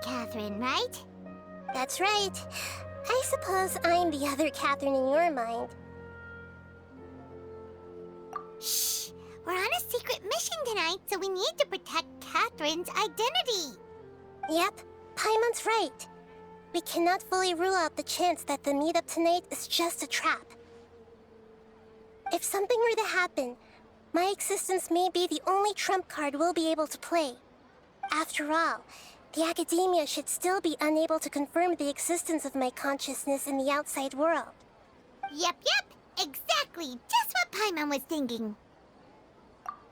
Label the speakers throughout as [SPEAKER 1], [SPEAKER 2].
[SPEAKER 1] Catherine, right?
[SPEAKER 2] That's right. I suppose I'm the other Catherine in your mind.
[SPEAKER 1] Shh! We're on a secret mission tonight, so we need to protect Catherine's identity.
[SPEAKER 2] Yep, Paimon's right. We cannot fully rule out the chance that the meetup tonight is just a trap. If something were to happen, my existence may be the only trump card we'll be able to play. After all, the academia should still be unable to confirm the existence of my consciousness in the outside world.
[SPEAKER 1] Yep, exactly. Just what Paimon was thinking.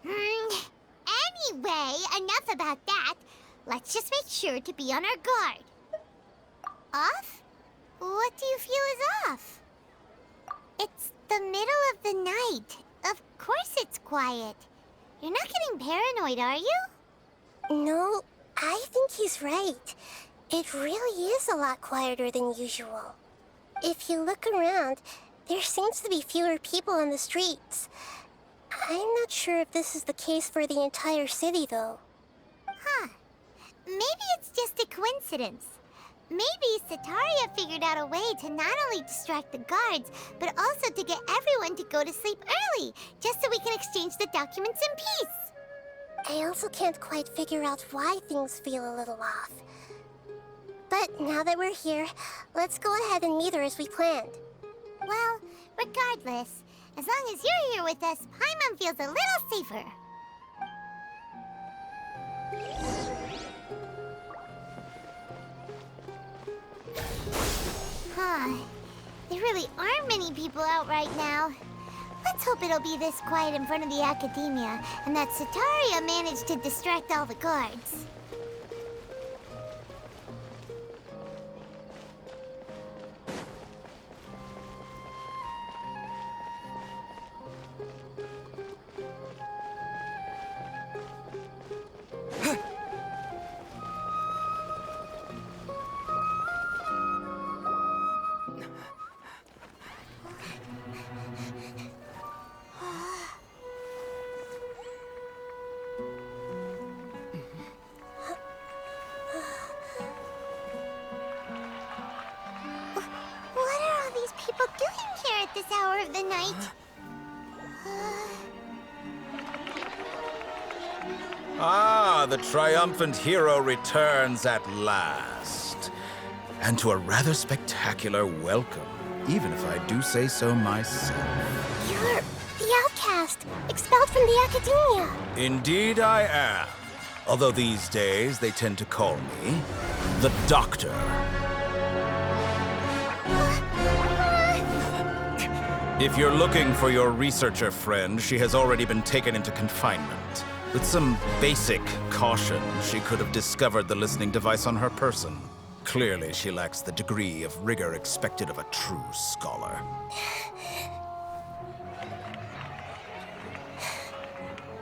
[SPEAKER 1] Anyway, enough about that. Let's just make sure to be on our guard. Off? What do you feel is off? It's the middle of the night. Of course it's quiet. You're not getting paranoid, are you?
[SPEAKER 2] No, I think he's right. It really is a lot quieter than usual. If you look around, there seems to be fewer people on the streets. I'm not sure if this is the case for the entire city, though.
[SPEAKER 1] Huh. Maybe it's just a coincidence. Maybe Setaria figured out a way to not only distract the guards, but also to get everyone to go to sleep early, just so we can exchange the documents in peace.
[SPEAKER 2] I also can't quite figure out why things feel a little off. But now that we're here, let's go ahead and meet her as we planned.
[SPEAKER 1] Well, regardless, as long as you're here with us, Paimon feels a little safer. Huh. There really aren't many people out right now. Let's hope it'll be this quiet in front of the academia, and that Setaria managed to distract all the guards. What are all these people doing here at this hour of the night?
[SPEAKER 3] Ah, the triumphant hero returns at last. And to a rather spectacular welcome, even if I do say so myself.
[SPEAKER 2] You're the outcast, expelled from the academia.
[SPEAKER 3] Indeed I am. Although these days they tend to call me the Doctor. If you're looking for your researcher friend, she has already been taken into confinement. With some basic caution, she could have discovered the listening device on her person. Clearly, she lacks the degree of rigor expected of a true scholar.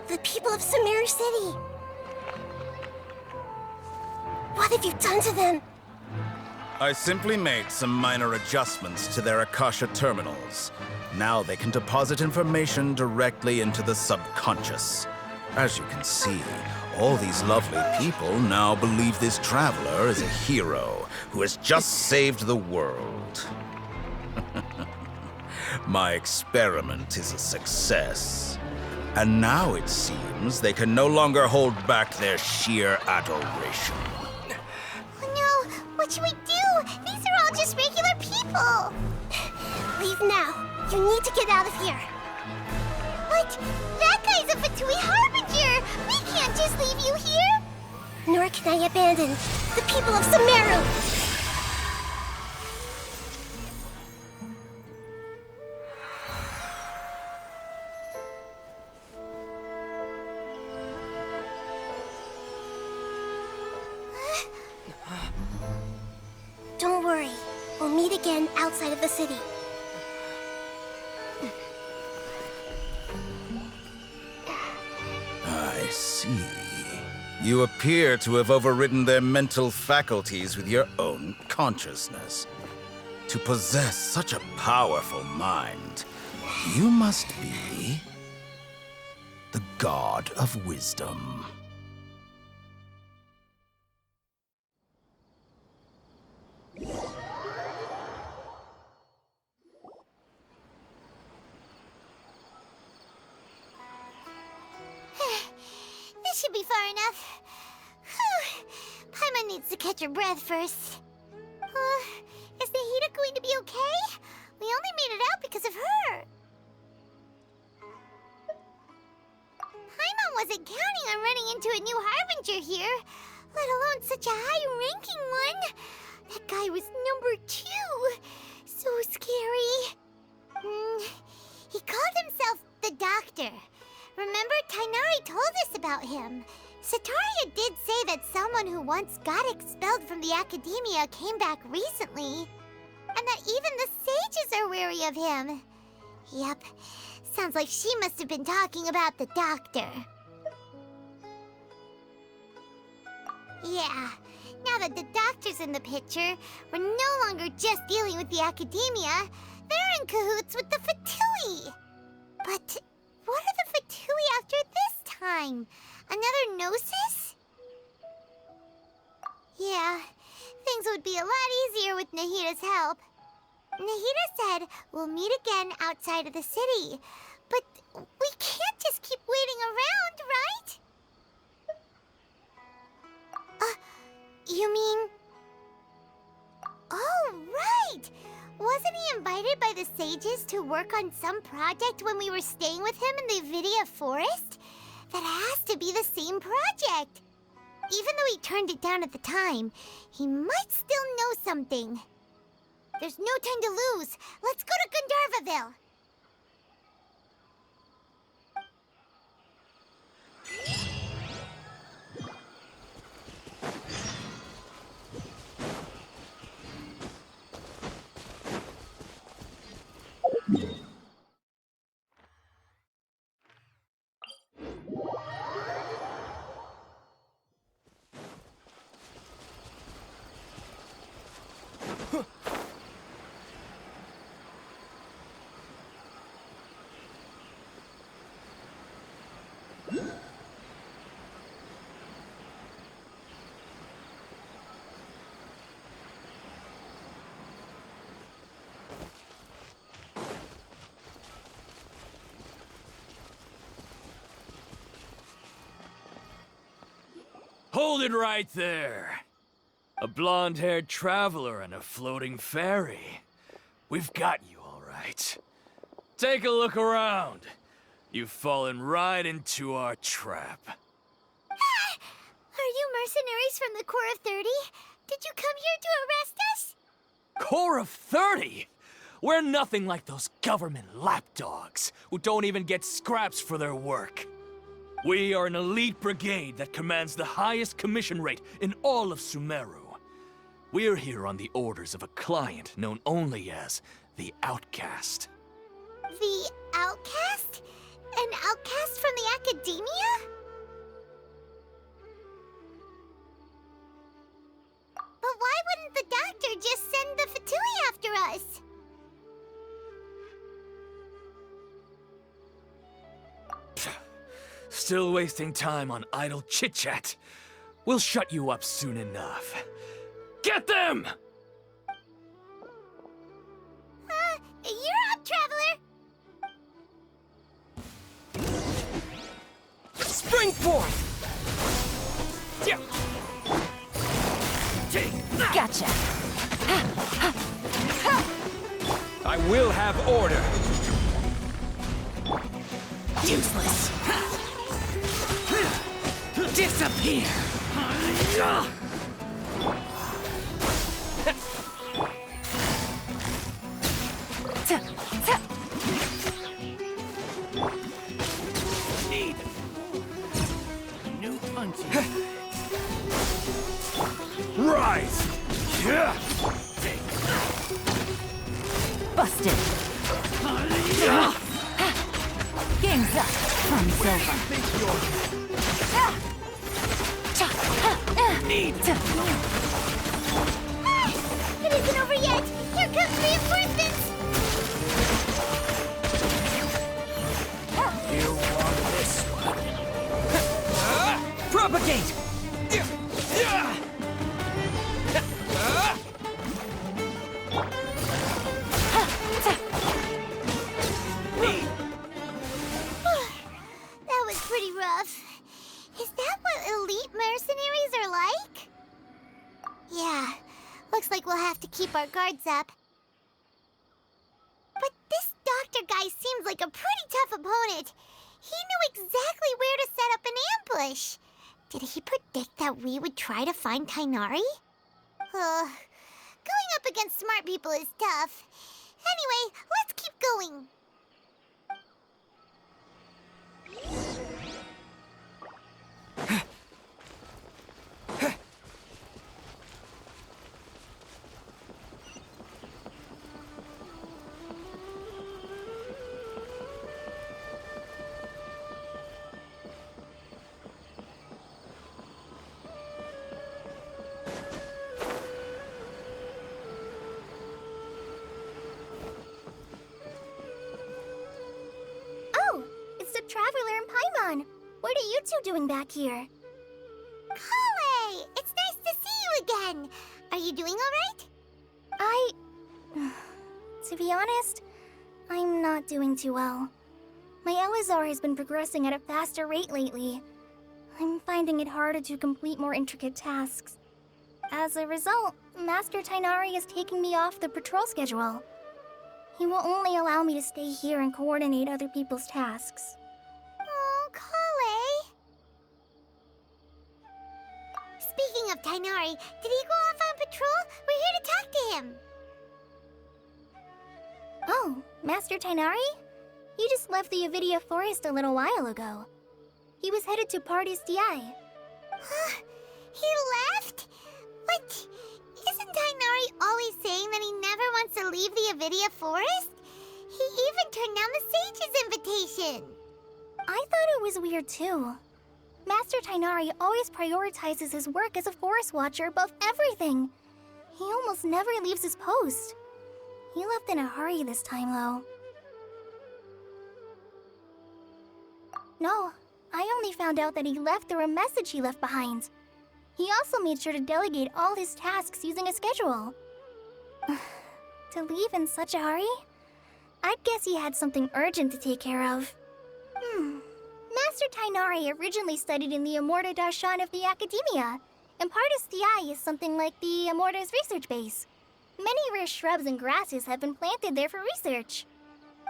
[SPEAKER 2] The people of Sumeru City. What have you done to them?
[SPEAKER 3] I simply made some minor adjustments to their Akasha terminals. Now they can deposit information directly into the subconscious. As you can see, all these lovely people now believe this traveler is a hero who has just saved the world. My experiment is a success. And now it seems they can no longer hold back their sheer adoration.
[SPEAKER 1] Oh no! What should we do? These are all just regular people!
[SPEAKER 2] Leave now. You need to get out of here.
[SPEAKER 1] But that guy's a Fatui Harbinger! We can't just leave you here!
[SPEAKER 2] Nor can I abandon the people of Sumeru! Don't worry. We'll meet again outside of the city.
[SPEAKER 3] I see. You appear to have overridden their mental faculties with your own consciousness. To possess such a powerful mind, you must be the god of wisdom.
[SPEAKER 1] This should be far enough. Whew. Paimon needs to catch her breath first. Is Nahida going to be okay? We only made it out because of her. Paimon wasn't counting on running into a new Harbinger here, let alone such a high-ranking one. That guy was number 2. So scary. He called himself the Doctor. Remember, Tainari told us about him. Sataria did say that someone who once got expelled from the Academia came back recently. And that even the sages are wary of him. Yep, sounds like she must have been talking about the Doctor. Yeah, now that the Doctor's in the picture, we're no longer just dealing with the Academia. They're in cahoots with the Fatui. But what are the Fatui after this time? Another Gnosis? Yeah, things would be a lot easier with Nahida's help. Nahida said we'll meet again outside of the city. But we can't just keep waiting around, right? You mean... Oh, right! Wasn't he invited by the sages to work on some project when we were staying with him in the Vidia Forest? That has to be the same project. Even though he turned it down at the time, he might still know something. There's no time to lose. Let's go to Gandharvaville.
[SPEAKER 4] Hold it right there. A blonde-haired traveler and a floating fairy. We've got you all right. Take a look around. You've fallen right into our trap.
[SPEAKER 1] Are you mercenaries from the Corps of 30? Did you come here to arrest us?
[SPEAKER 4] Corps of 30? We're nothing like those government lapdogs who don't even get scraps for their work. We are an elite brigade that commands the highest commission rate in all of Sumeru. We're here on the orders of a client known only as the Outcast.
[SPEAKER 1] The Outcast? An outcast from the Academia? But why wouldn't the Doctor just send the Fatui after us?
[SPEAKER 4] Still wasting time on idle chit-chat. We'll shut you up soon enough. Get them!
[SPEAKER 1] You're up, Traveler!
[SPEAKER 4] Spring forth!
[SPEAKER 5] Gotcha.
[SPEAKER 4] I will have order.
[SPEAKER 5] Useless. Disappear.
[SPEAKER 4] Need new hunting. Rise!
[SPEAKER 5] Busted. Game's up. Fun's over.
[SPEAKER 4] Need
[SPEAKER 1] It isn't over yet! Here comes reinforcements!
[SPEAKER 4] you want this one?
[SPEAKER 5] Propagate.
[SPEAKER 1] That was pretty rough. Is that mercenaries are like? Yeah, looks like we'll have to keep our guards up. But this doctor guy seems like a pretty tough opponent. He knew exactly where to set up an ambush. Did he predict that we would try to find Tainari? Going up against smart people is tough. Anyway, let's keep going.
[SPEAKER 2] Traveler and Paimon, what are you two doing back here?
[SPEAKER 1] Kale! It's nice to see you again! Are you doing alright?
[SPEAKER 2] To be honest, I'm not doing too well. My Elazar has been progressing at a faster rate lately. I'm finding it harder to complete more intricate tasks. As a result, Master Tainari is taking me off the patrol schedule. He will only allow me to stay here and coordinate other people's tasks.
[SPEAKER 1] Oh, Kale. Speaking of Tainari, did he go off on patrol? We're here to talk to him.
[SPEAKER 2] Oh, Master Tainari? He just left the Avidia Forest a little while ago. He was headed to Party's DI.
[SPEAKER 1] He left? But isn't Tainari always saying that he never wants to leave the Avidia Forest? He even turned down the Sage's invitation.
[SPEAKER 2] I thought it was weird too. Master Tainari always prioritizes his work as a forest watcher above everything. He almost never leaves his post. He left in a hurry this time, though. No, I only found out that he left through a message he left behind. He also made sure to delegate all his tasks using a schedule. To leave in such a hurry? I'd guess he had something urgent to take care of. Master Tainari originally studied in the Amorta Darshan of the Academia, and Partis DI is something like the Amorta's research base. Many rare shrubs and grasses have been planted there for research.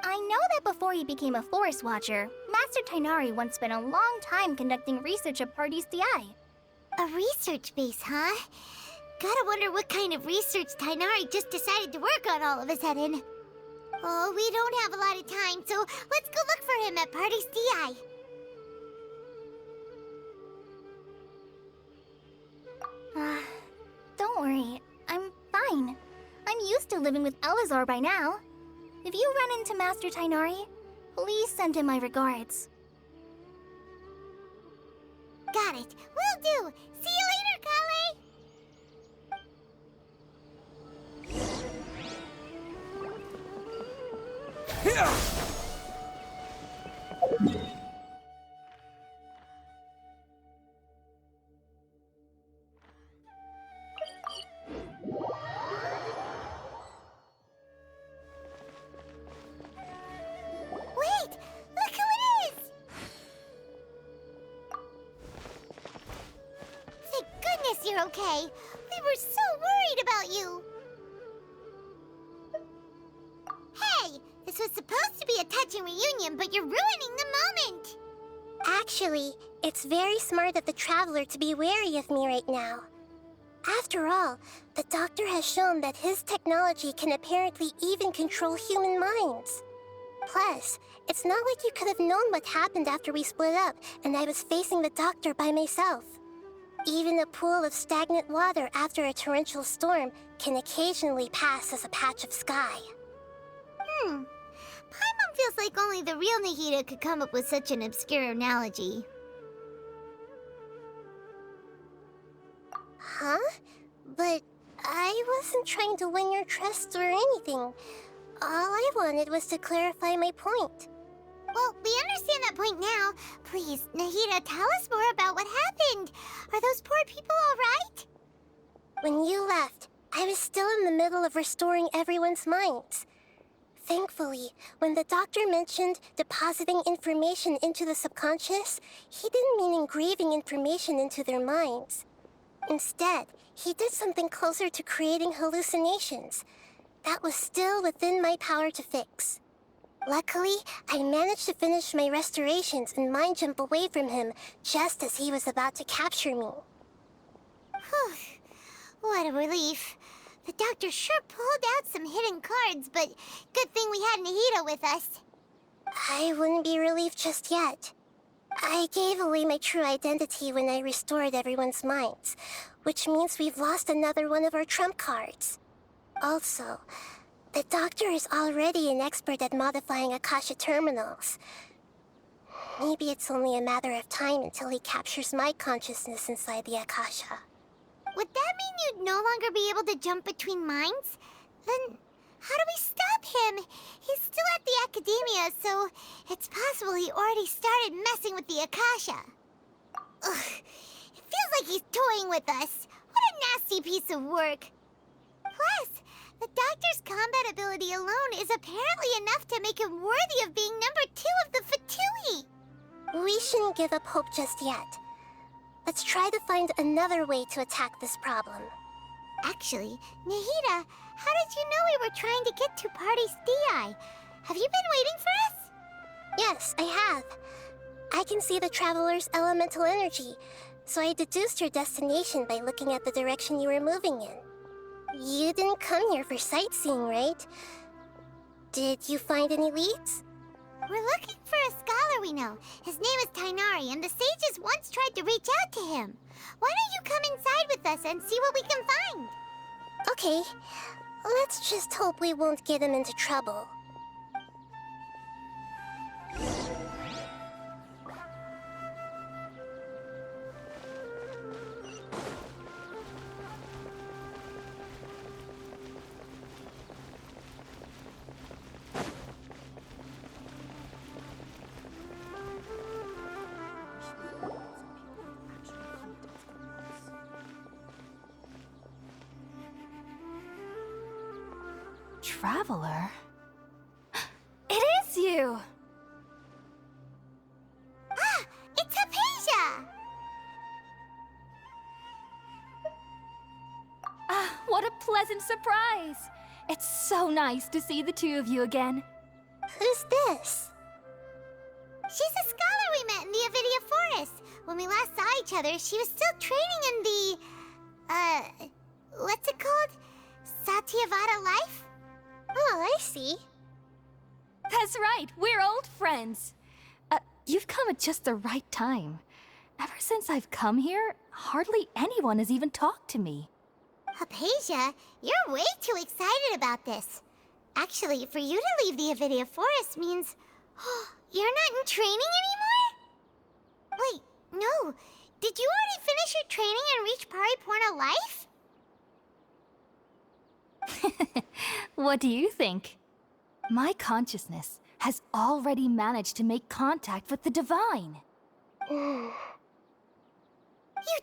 [SPEAKER 2] I know that before he became a forest watcher, Master Tainari once spent a long time conducting research at Partis DI.
[SPEAKER 1] A research base, huh? Gotta wonder what kind of research Tainari just decided to work on all of a sudden. Oh, we don't have a lot of time, so let's go look for him at Party's DI.
[SPEAKER 2] Don't worry. I'm fine. I'm used to living with Elazar by now. If you run into Master Tainari, please send him my regards.
[SPEAKER 1] Got it. Will do. See you later, Kale. Wait! Look who it is! Thank goodness you're okay. We were so worried about you. Hey! This was supposed to be a touching reunion, but you're ruining the moment!
[SPEAKER 2] Actually, it's very smart of the Traveler to be wary of me right now. After all, the Doctor has shown that his technology can apparently even control human minds. Plus, it's not like you could have known what happened after we split up and I was facing the Doctor by myself. Even a pool of stagnant water after a torrential storm can occasionally pass as a patch of sky.
[SPEAKER 1] Paimon feels like only the real Nahida could come up with such an obscure analogy.
[SPEAKER 2] Huh? But I wasn't trying to win your trust or anything. All I wanted was to clarify my point.
[SPEAKER 1] Well, we understand that point now. Please, Nahida, tell us more about what happened. Are those poor people all right?
[SPEAKER 2] When you left, I was still in the middle of restoring everyone's minds. Thankfully, when the doctor mentioned depositing information into the subconscious, he didn't mean engraving information into their minds. Instead, he did something closer to creating hallucinations. That was still within my power to fix. Luckily, I managed to finish my restorations and mind jump away from him just as he was about to capture me.
[SPEAKER 1] Whew. What a relief. The doctor sure pulled out some hidden cards, but good thing we had Nahida with us.
[SPEAKER 2] I wouldn't be relieved just yet. I gave away my true identity when I restored everyone's minds, which means we've lost another one of our trump cards. Also, the doctor is already an expert at modifying Akasha terminals. Maybe it's only a matter of time until he captures my consciousness inside the Akasha.
[SPEAKER 1] Would that mean you'd no longer be able to jump between minds? Then how do we stop him? He's still at the academia, so it's possible he already started messing with the Akasha. Ugh, it feels like he's toying with us. What a nasty piece of work. Plus, the doctor's combat ability alone is apparently enough to make him worthy of being number 2 of the Fatui.
[SPEAKER 2] We shouldn't give up hope just yet. Let's try to find another way to attack this problem.
[SPEAKER 1] Actually, Nahida, how did you know we were trying to get to Party's DI? Have you been waiting for us?
[SPEAKER 2] Yes, I have. I can see the Traveler's elemental energy, so I deduced your destination by looking at the direction you were moving in. You didn't come here for sightseeing, right? Did you find any leads?
[SPEAKER 1] We're looking for a scholar we know. His name is Tainari, and the sages once tried to reach out to him. Why don't you come inside with us and see what we can find?
[SPEAKER 2] Okay, let's just hope we won't get him into trouble.
[SPEAKER 5] Traveler? It is you!
[SPEAKER 1] Ah, it's Hypatia!
[SPEAKER 5] Ah, what a pleasant surprise! It's so nice to see the two of you again.
[SPEAKER 2] Who's this?
[SPEAKER 1] She's a scholar we met in the Avidia Forest. When we last saw each other, she was still training in the... what's it called? Satyavada life?
[SPEAKER 2] Oh, I see.
[SPEAKER 5] That's right, we're old friends. You've come at just the right time. Ever since I've come here, hardly anyone has even talked to me.
[SPEAKER 1] Hypatia, you're way too excited about this. Actually, for you to leave the Avidia Forest means... you're not in training anymore? Wait, no. Did you already finish your training and reach Pariporna life?
[SPEAKER 5] What do you think? My consciousness has already managed to make contact with the divine.
[SPEAKER 1] You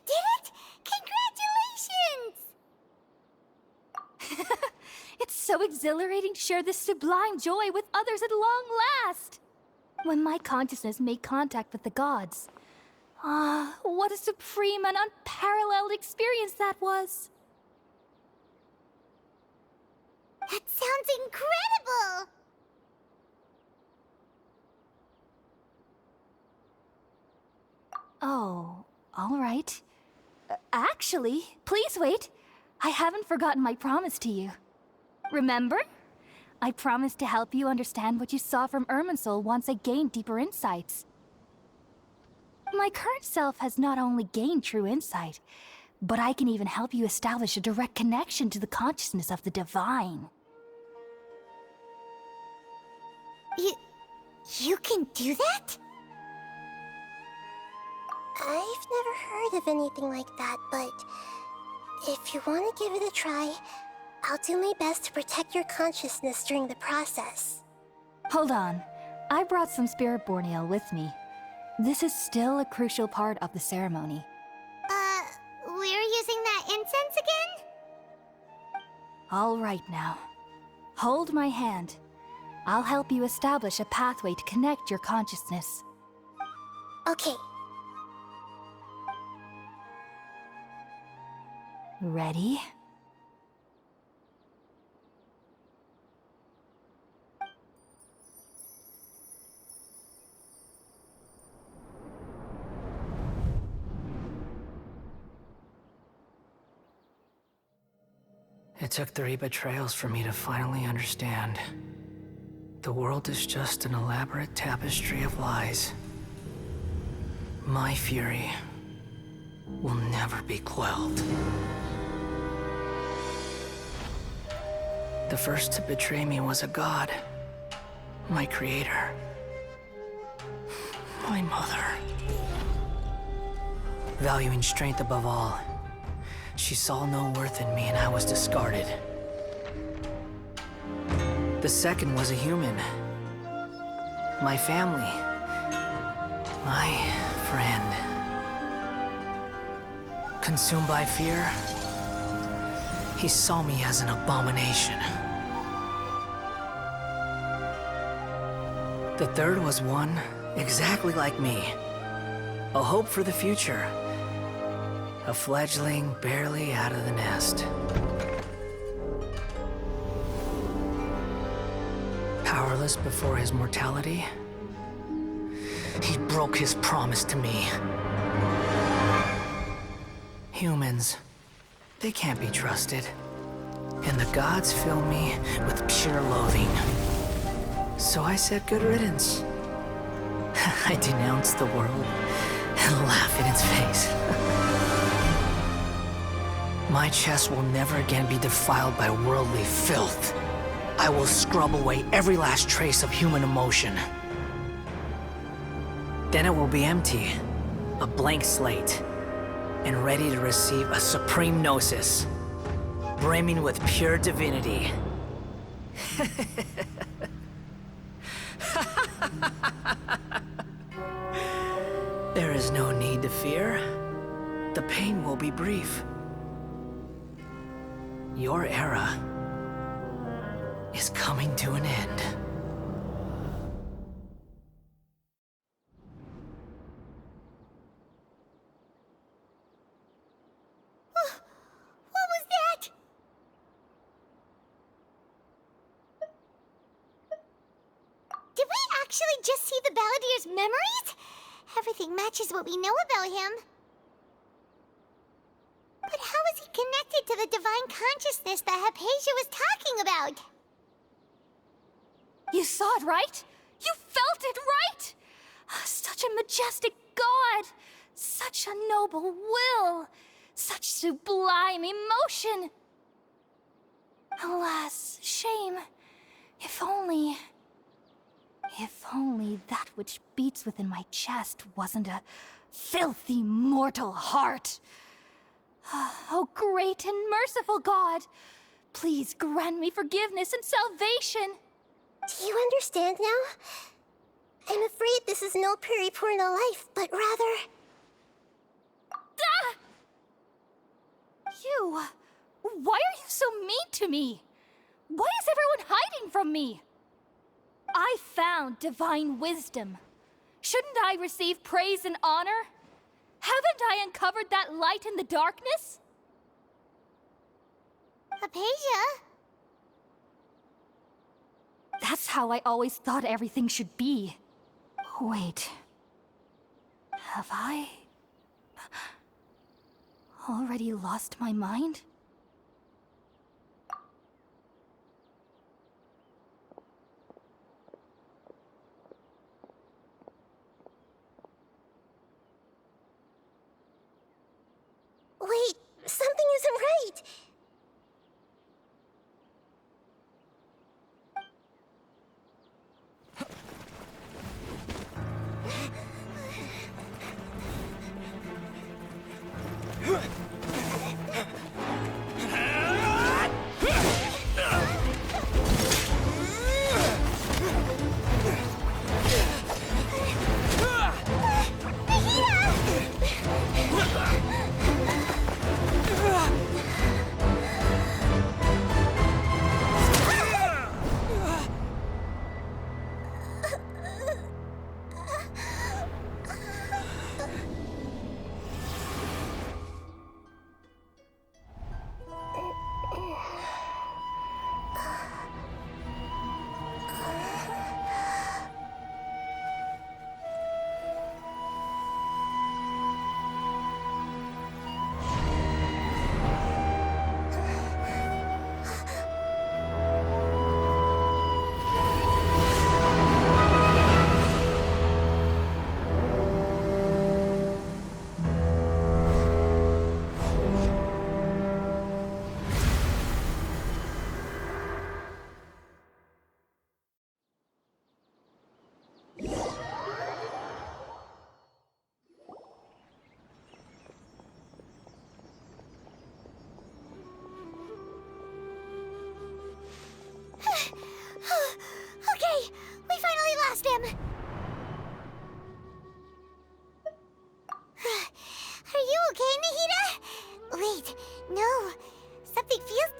[SPEAKER 1] did it? Congratulations!
[SPEAKER 5] It's so exhilarating to share this sublime joy with others at long last! When my consciousness made contact with the gods. Ah, what a supreme and unparalleled experience that was!
[SPEAKER 1] That sounds incredible!
[SPEAKER 5] Oh, all right. Actually, please wait. I haven't forgotten my promise to you. Remember? I promised to help you understand what you saw from Irminsul once I gained deeper insights. My current self has not only gained true insight, but I can even help you establish a direct connection to the consciousness of the divine.
[SPEAKER 1] You can do that?
[SPEAKER 2] I've never heard of anything like that, but if you want to give it a try, I'll do my best to protect your consciousness during the process.
[SPEAKER 5] Hold on. I brought some spirit-born ale with me. This is still a crucial part of the ceremony.
[SPEAKER 1] We're using that incense again?
[SPEAKER 5] All right now. Hold my hand. I'll help you establish a pathway to connect your consciousness.
[SPEAKER 2] Okay.
[SPEAKER 5] Ready?
[SPEAKER 6] It took 3 betrayals for me to finally understand. The world is just an elaborate tapestry of lies. My fury will never be quelled. The first to betray me was a god. My creator. My mother. Valuing strength above all, she saw no worth in me and I was discarded. The second was a human. My family. My friend. Consumed by fear, he saw me as an abomination. The third was one exactly like me. A hope for the future. A fledgling barely out of the nest. Powerless before his mortality, he broke his promise to me. Humans, they can't be trusted. And the gods fill me with pure loathing. So I said good riddance. I denounced the world and laugh in its face. My chest will never again be defiled by worldly filth. I will scrub away every last trace of human emotion. Then it will be empty, a blank slate, and ready to receive a supreme gnosis, brimming with pure divinity. There is no need to fear. The pain will be brief. Your era is coming to an end.
[SPEAKER 1] What was that? Did we actually just see the Balladier's memories? Everything matches what we know about him. But how is he connected to the divine consciousness that Hypatia was talking about?
[SPEAKER 5] You saw it, right? You felt it, right? Such a majestic god! Such a noble will! Such sublime emotion! Alas, shame. If only that which beats within my chest wasn't a filthy mortal heart. Oh, great and merciful God, please grant me forgiveness and salvation.
[SPEAKER 2] Do you understand now? I'm afraid this is no Puripurna life, but rather...
[SPEAKER 5] Ah! You... Why are you so mean to me? Why is everyone hiding from me? I found divine wisdom. Shouldn't I receive praise and honor? Haven't I uncovered that light in the darkness?
[SPEAKER 1] Hypatia?
[SPEAKER 5] That's how I always thought everything should be. Wait. Have I... already lost my mind?
[SPEAKER 2] Wait, something isn't right.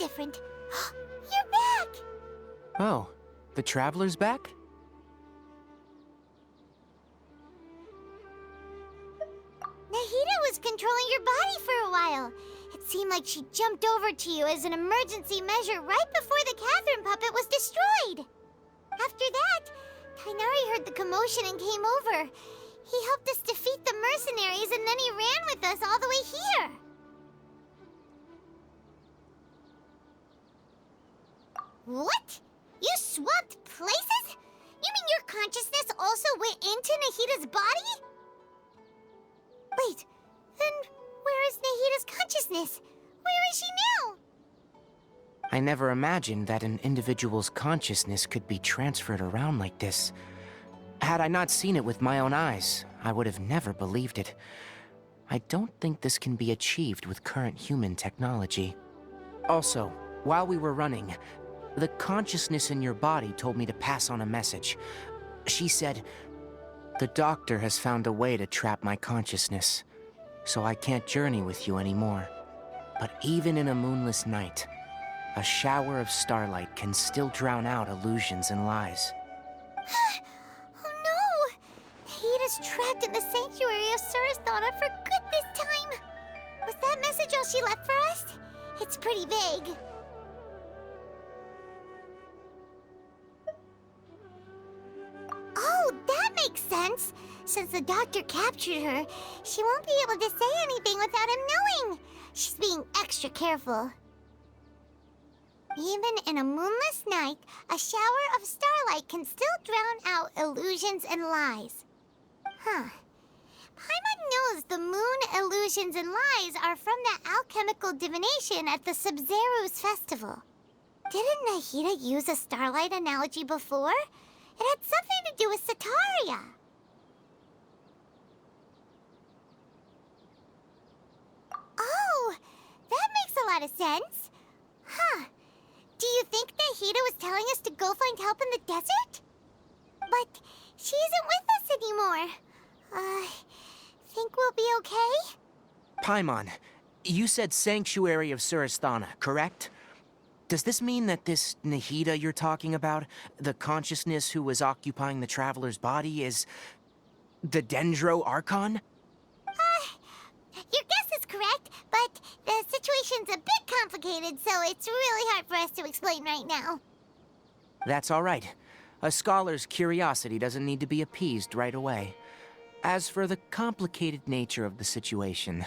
[SPEAKER 1] different. You're back!
[SPEAKER 6] Oh, the Traveler's back?
[SPEAKER 1] Nahida was controlling your body for a while. It seemed like she jumped over to you as an emergency measure right before the Catherine puppet was destroyed. After that, Tainari heard the commotion and came over. He helped us defeat the mercenaries and then he ran with us all the way here. What? You swapped places? You mean your consciousness also went into Nahida's body? Wait, then where is Nahida's consciousness? Where is she now?
[SPEAKER 6] I never imagined that an individual's consciousness could be transferred around like this. Had I not seen it with my own eyes, I would have never believed it. I don't think this can be achieved with current human technology. Also, while we were running, the consciousness in your body told me to pass on a message. She said, "The doctor has found a way to trap my consciousness, so I can't journey with you anymore. But even in a moonless night, a shower of starlight can still drown out illusions and lies."
[SPEAKER 1] Oh no! Nahida's trapped in the sanctuary of Surasthana for good this time. Was that message all she left for us? It's pretty vague. Oh, that makes sense. Since the doctor captured her, she won't be able to say anything without him knowing. She's being extra careful. Even in a moonless night, a shower of starlight can still drown out illusions and lies. Huh. Paimon knows the moon illusions and lies are from the alchemical divination at the Sub-Zero's festival. Didn't Nahida use a starlight analogy before? It had something to do with Sataria. Oh, that makes a lot of sense. Huh. Do you think Nahida was telling us to go find help in the desert? But she isn't with us anymore. Think we'll be okay?
[SPEAKER 6] Paimon, you said Sanctuary of Surasthana, correct? Does this mean that this Nahida you're talking about, the consciousness who was occupying the Traveler's body, is the Dendro Archon?
[SPEAKER 1] Your guess is correct, but the situation's a bit complicated, so it's really hard for us to explain right now.
[SPEAKER 6] That's all right. A scholar's curiosity doesn't need to be appeased right away. As for the complicated nature of the situation,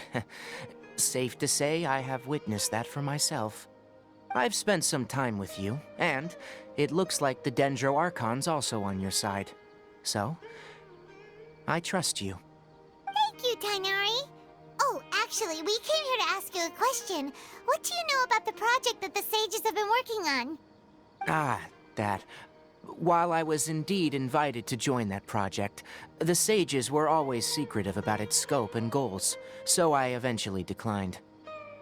[SPEAKER 6] safe to say I have witnessed that for myself. I've spent some time with you, and it looks like the Dendro Archon's also on your side. So, I trust you.
[SPEAKER 1] Thank you, Tainari. Oh, actually, we came here to ask you a question. What do you know about the project that the sages have been working on?
[SPEAKER 6] Ah, that. While I was indeed invited to join that project, the sages were always secretive about its scope and goals, so I eventually declined.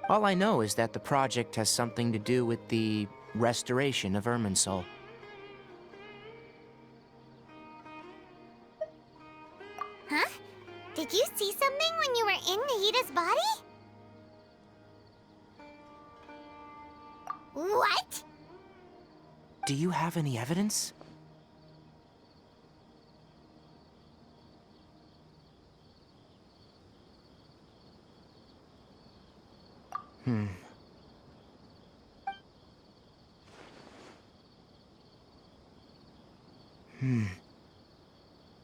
[SPEAKER 6] All I know is that the project has something to do with the restoration of Irminsul.
[SPEAKER 1] Huh? Did you see something when you were in Nahida's body? What?
[SPEAKER 6] Do you have any evidence?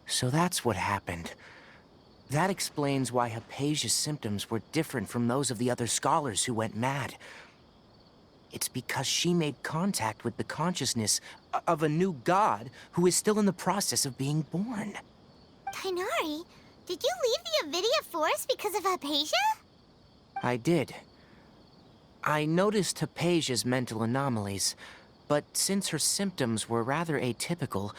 [SPEAKER 6] So that's what happened. That explains why Hypatia's symptoms were different from those of the other scholars who went mad. It's because she made contact with the consciousness of a new god who is still in the process of being born.
[SPEAKER 1] Tainari, did you leave the Avidia Forest because of Hypatia?
[SPEAKER 6] I did. I noticed Hypatia's mental anomalies, but since her symptoms were rather atypical,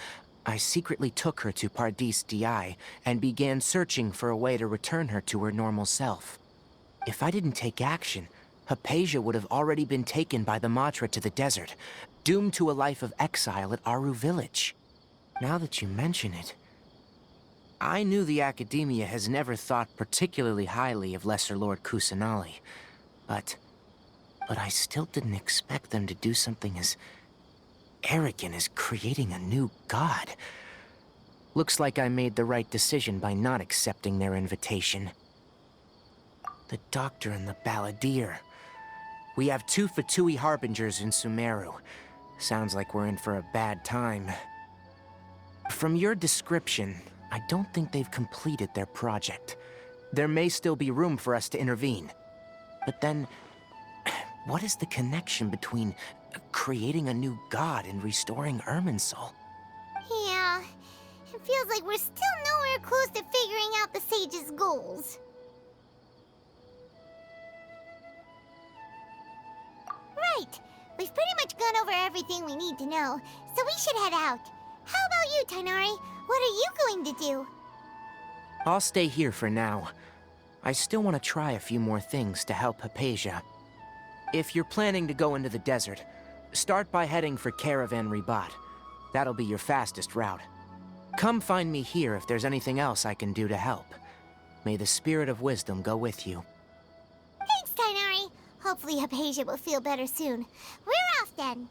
[SPEAKER 6] I secretly took her to Pardis Di and began searching for a way to return her to her normal self. If I didn't take action, Hypatia would have already been taken by the Matra to the desert, doomed to a life of exile at Aru Village. Now that you mention it, I knew the Academia has never thought particularly highly of Lesser Lord Kusanali, but
[SPEAKER 7] But I still didn't expect them to do something as arrogant as creating a new god. Looks like I made the right decision by not accepting their invitation. The Doctor and the Balladeer. We have 2 Fatui Harbingers in Sumeru. Sounds like we're in for a bad time. From your description, I don't think they've completed their project. There may still be room for us to intervene. But then, what is the connection between creating a new god and restoring Irminsul?
[SPEAKER 1] Yeah, it feels like we're still nowhere close to figuring out the sage's goals. Right, we've pretty much gone over everything we need to know, so we should head out. How about you, Tainari? What are you going to do?
[SPEAKER 7] I'll stay here for now. I still want to try a few more things to help Hypatia. If you're planning to go into the desert, start by heading for Caravan Ribat. That'll be your fastest route. Come find me here if there's anything else I can do to help. May the spirit of wisdom go with you.
[SPEAKER 1] Thanks, Tainari. Hopefully Hypatia will feel better soon. We're off then.